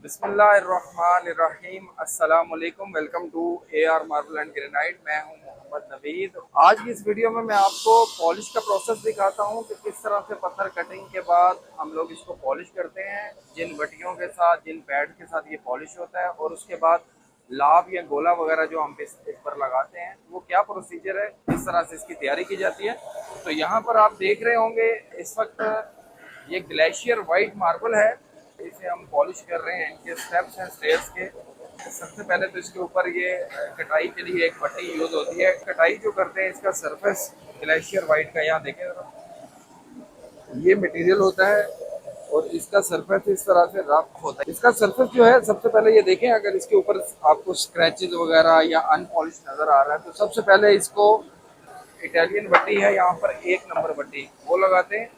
बिस्मिल्लाहिर्रहमानिर्रहीम। अस्सलाम वालेकुम। Welcome to AR marble and granite. मैं हूं मोहम्मद नवीद। आज की इस वीडियो में मैं आपको पॉलिश का प्रोसेस दिखाता हूं कि किस तरह से पत्थर कटिंग के बाद हम लोग इसको पॉलिश करते हैं, जिन वटियों के साथ, जिन पैड के साथ ये पॉलिश होता है, और उसके बाद लाभ या गोला वगैरह जो हम इस पर लगाते हैं वो क्या प्रोसीजर है, किस तरह से इसकी तैयारी की जाती है। तो यहाँ पर आप देख रहे होंगे इस वक्त ये ग्लेशियर वाइट मार्बल है। इसे हम पॉलिश कर रहे हैं। इनके स्टेप्स हैं स्टेयर्स के। सबसे पहले तो इसके ऊपर ये कटाई के लिए एक पट्टी यूज होती है। कटाई जो करते हैं इसका सरफेस ग्लेशियर वाइट का, यहाँ देखें जरा, ये मटेरियल होता है और इसका सरफेस इस तरह से रफ होता है। इसका सरफेस जो है, सबसे पहले ये देखें, अगर इसके ऊपर आपको स्क्रैचेस वगैरह या अनपॉलिश नजर आ रहा है तो सबसे पहले इसको इटालियन बट्टी है यहाँ पर, 1 नंबर बट्टी वो लगाते हैं।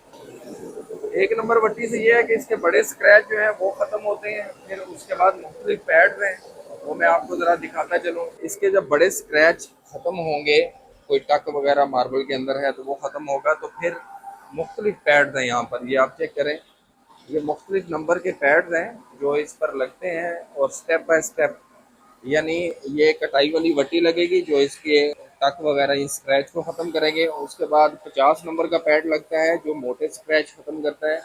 1 नंबर बट्टी से ये है कि इसके बड़े स्क्रैच जो है वो खत्म होते हैं। फिर उसके बाद मुख्तलिफ पैड्स हैं, वो मैं आपको ज़रा दिखाता चलूँ। इसके जब बड़े स्क्रैच ख़त्म होंगे, कोई टक वगैरह मार्बल के अंदर है तो वो ख़त्म होगा, तो फिर मुख्तलिफ पैड्स हैं यहाँ पर, ये आप चेक करें। ये मुख्तलिफ नंबर के पैड्स हैं जो इस पर लगते हैं, और स्टेप बाय स्टेप, यानी ये कटाई वाली वटी लगेगी जो इसके टक वगैरह इन स्क्रैच को ख़त्म करेंगे। उसके बाद 50 नंबर का पैड लगता है जो मोटे स्क्रैच ख़त्म करता है।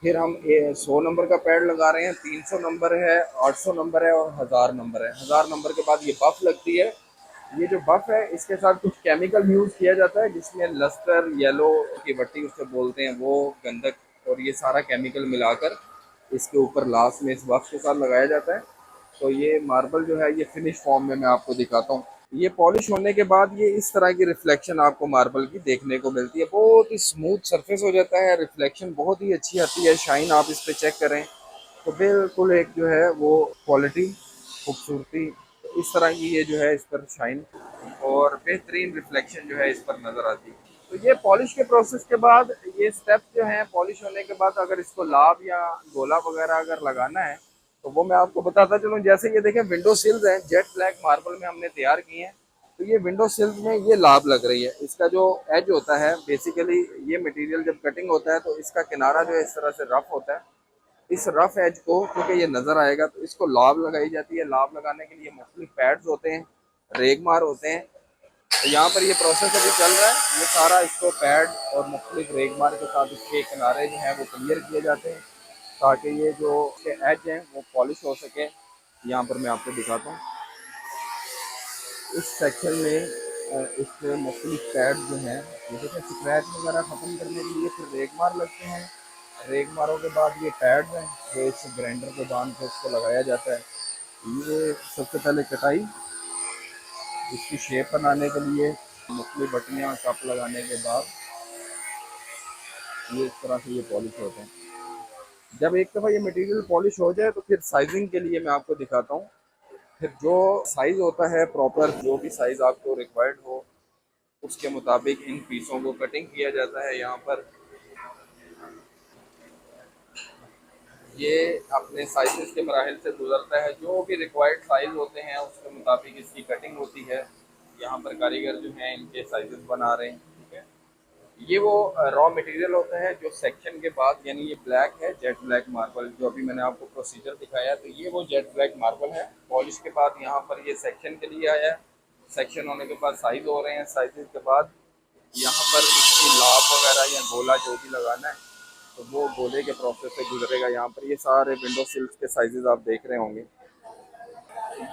फिर हम 100 नंबर का पैड लगा रहे हैं, 300 नंबर है, 800 नंबर है, और 1000 नंबर है। 1000 नंबर के बाद ये बफ लगती है। ये जो बफ है इसके साथ कुछ केमिकल यूज़ किया जाता है जिसमें लस्टर, येलो की वट्टी उसे बोलते हैं, वो गंधक और ये सारा केमिकल मिलाकर इसके ऊपर लास्ट में इस बफ के साथ लगाया जाता है। तो ये मार्बल जो है ये फिनिश फॉर्म में मैं आपको दिखाता हूँ। ये पॉलिश होने के बाद ये इस तरह की रिफ्लेक्शन आपको मार्बल की देखने को मिलती है। बहुत ही स्मूथ सरफेस हो जाता है, रिफ्लेक्शन बहुत ही अच्छी आती है, शाइन आप इस पे चेक करें तो बिल्कुल एक जो है वो क्वालिटी, खूबसूरती, इस तरह की ये जो है इस पर शाइन और बेहतरीन रिफ्लेक्शन जो है इस पर नज़र आती है। तो ये पॉलिश के प्रोसेस के बाद, ये स्टेप्स जो हैं पॉलिश होने के बाद, अगर इसको लाभ या गोला वगैरह अगर लगाना है तो वो मैं आपको बताता चलूँ। जैसे ये देखें, विंडो सिल्स हैं, जेट ब्लैक मार्बल में हमने तैयार किए हैं। तो ये विंडो सिल्स में ये लाभ लग रही है। इसका जो एज होता है, बेसिकली ये मटेरियल जब कटिंग होता है तो इसका किनारा जो है इस तरह से रफ होता है। इस रफ एज को, क्योंकि ये नज़र आएगा, तो इसको लाभ लगाई जाती है। लाभ लगाने के लिए मुख्तलिफ पैड्स होते हैं, रेगमार होते हैं। तो यहाँ पर ये प्रोसेस अभी चल रहा है। ये सारा इसको पैड और मुख्तलिफ रेगमार के साथ इसके किनारे जो हैं वो क्लियर किए जाते हैं ताकि ये जो इसके एज हैं वो पॉलिश हो सके। यहाँ पर मैं आपको दिखाता हूँ, इस सेक्शन में इसके मुख्तलिफ पैड जो हैं, जैसे स्क्रैच वगैरह ख़त्म करने के लिए फिर रेगमार लगते हैं। रेगमारों के बाद ये पैड हैं जो इस ग्राइंडर को बांध के इसको लगाया जाता है। ये सबसे पहले कटाई, इसकी शेप बनाने के लिए मुख्तलिफ बटियाँ कप लगाने के बाद ये इस तरह से ये पॉलिश होते हैं। जब एक दफ़ा ये मटेरियल पॉलिश हो जाए तो फिर साइजिंग के लिए मैं आपको दिखाता हूँ। फिर जो साइज़ होता है प्रॉपर, जो भी साइज़ आपको रिक्वायर्ड हो उसके मुताबिक इन पीसों को कटिंग किया जाता है। यहाँ पर ये अपने साइज़ के मराहल से गुजरता है, जो भी रिक्वायर्ड साइज़ होते हैं उसके मुताबिक इसकी कटिंग होती है। यहाँ पर कारीगर जो हैं इनके साइज़ बना रहे हैं, ठीक है। ये वो रॉ मटेरियल होता है जो सेक्शन के बाद, यानी ये ब्लैक है, जेट ब्लैक मार्बल, जो अभी मैंने आपको प्रोसीजर दिखाया, तो ये वो जेट ब्लैक मार्बल है। पॉलिश के बाद यहाँ पर ये सेक्शन के लिए आया है। सेक्शन होने के बाद साइज हो रहे हैं। साइजेस के बाद यहाँ पर इसकी लाभ वगैरह या गोला जो भी लगाना है तो वो गोले के प्रोसेस से गुजरेगा। यहाँ पर ये सारे विंडो सिल्स के साइजेस आप देख रहे होंगे।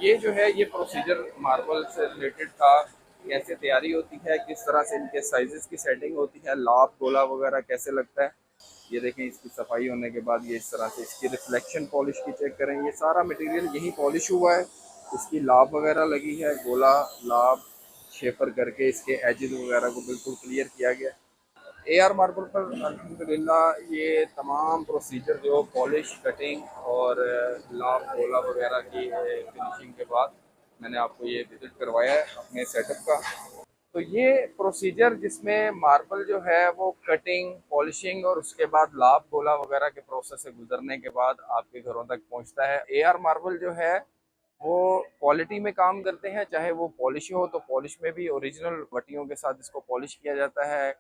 ये जो है ये प्रोसीजर मार्बल से रिलेटेड था, कैसे तैयारी होती है, किस तरह से इनके साइजेस की सेटिंग होती है, लाभ गोला वगैरह कैसे लगता है। ये देखें, इसकी सफाई होने के बाद ये इस तरह से इसकी रिफ्लेक्शन पॉलिश की चेक करें। ये सारा मटेरियल यही पॉलिश हुआ है, इसकी लाभ वगैरह लगी है, गोला लाभ शेपर करके इसके एजेस वगैरह को बिल्कुल क्लियर किया गया। AR मार्बल पर अल्हम्दुलिल्लाह ये तमाम प्रोसीजर जो पॉलिश, कटिंग और लाभ गोला वगैरह की फिनिशिंग के बाद मैंने आपको ये विज़िट करवाया है अपने सेटअप का। तो ये प्रोसीजर जिसमें मार्बल जो है वो कटिंग, पॉलिशिंग और उसके बाद लाभ गोला वगैरह के प्रोसेस से गुजरने के बाद आपके घरों तक पहुंचता है। AR मार्बल जो है वो क्वालिटी में काम करते हैं, चाहे वो पॉलिश हो तो पॉलिश में भी ओरिजिनल वटियों के साथ इसको पॉलिश किया जाता है।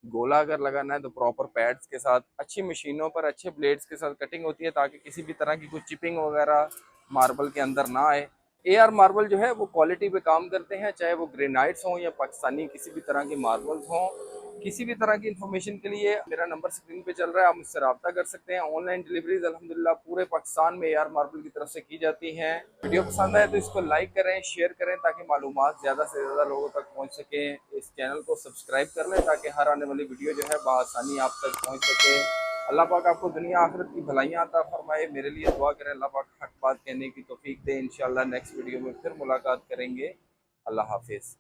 गोला अगर लगाना है तो प्रॉपर पैड्स के साथ, अच्छी मशीनों पर अच्छे ब्लेड्स के साथ कटिंग होती है, ताकि किसी भी तरह की कुछ चिपिंग वगैरह मार्बल के अंदर ना आए। AR मार्बल जो है वो क्वालिटी पे काम करते हैं, चाहे वो ग्रेनाइट्स हों या पाकिस्तानी किसी भी तरह की मार्बल्स हों। किसी भी तरह की इन्फॉर्मेशन के लिए मेरा नंबर स्क्रीन पे चल रहा है, आप मुझसे रब्ता कर सकते हैं। ऑनलाइन डिलीवरीज अल्हम्दुलिल्लाह पूरे पाकिस्तान में AR मार्बल की तरफ से की जाती हैं। वीडियो पसंद आए तो इसको लाइक करें, शेयर करें, ताकि मालूमात ज़्यादा से ज़्यादा लोगों तक पहुँच सकें। इस चैनल को सब्सक्राइब कर लें ताकि हर आने वाली वीडियो जो है बआसानी आप तक पहुँच सके। अल्लाह पाक आपको दुनिया आखिरत की भलाइयाँ अता फरमाए। मेरे लिए दुआ करें, अल्लाह पाक हक बात कहने की तौफीक दे। इंशाअल्लाह नेक्स्ट वीडियो में फिर मुलाकात करेंगे। अल्लाह हाफिज़।